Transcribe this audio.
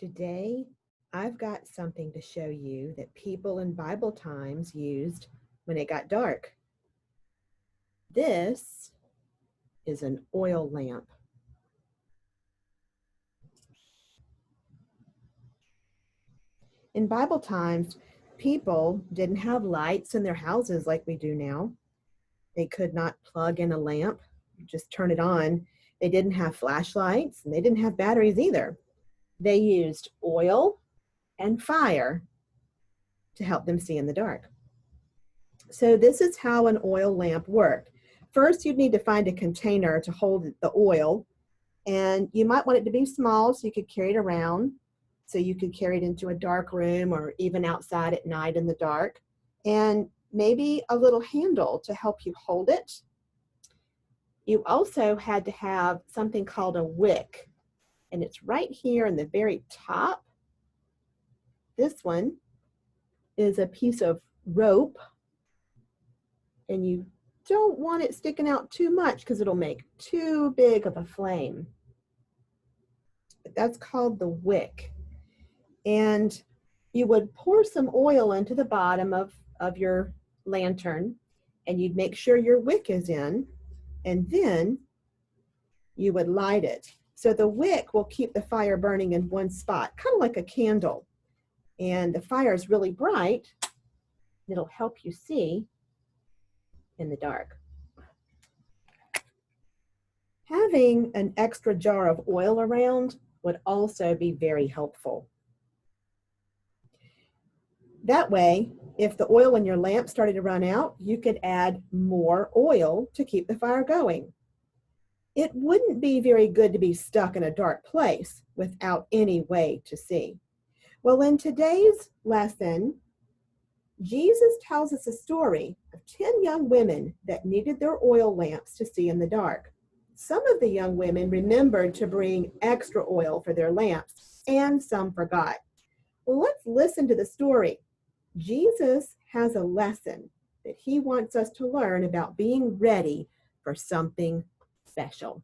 Today, I've got something to show you that people in Bible times used when it got dark. This is an oil lamp. In Bible times, people didn't have lights in their houses like we do now. They could not plug in a lamp, just turn it on. They didn't have flashlights and they didn't have batteries either. They used oil and fire to help them see in the dark. So this is how an oil lamp worked. First, you'd need to find a container to hold the oil, and you might want it to be small so you could carry it around, so you could carry it into a dark room or even outside at night in the dark, and maybe a little handle to help you hold it. You also had to have something called a wick, and it's right here in the very top. This one is a piece of rope, and you don't want it sticking out too much because it'll make too big of a flame. But that's called the wick. And you would pour some oil into the bottom of your lantern, and you'd make sure your wick is in, and then you would light it. So the wick will keep the fire burning in one spot, kind of like a candle. And the fire is really bright. It'll help you see in the dark. Having an extra jar of oil around would also be very helpful. That way, if the oil in your lamp started to run out, you could add more oil to keep the fire going. It wouldn't be very good to be stuck in a dark place without any way to see. Well, in today's lesson, Jesus tells us a story of 10 young women that needed their oil lamps to see in the dark. Some of the young women remembered to bring extra oil for their lamps, and some forgot. Well, let's listen to the story. Jesus has a lesson that he wants us to learn about being ready for something special.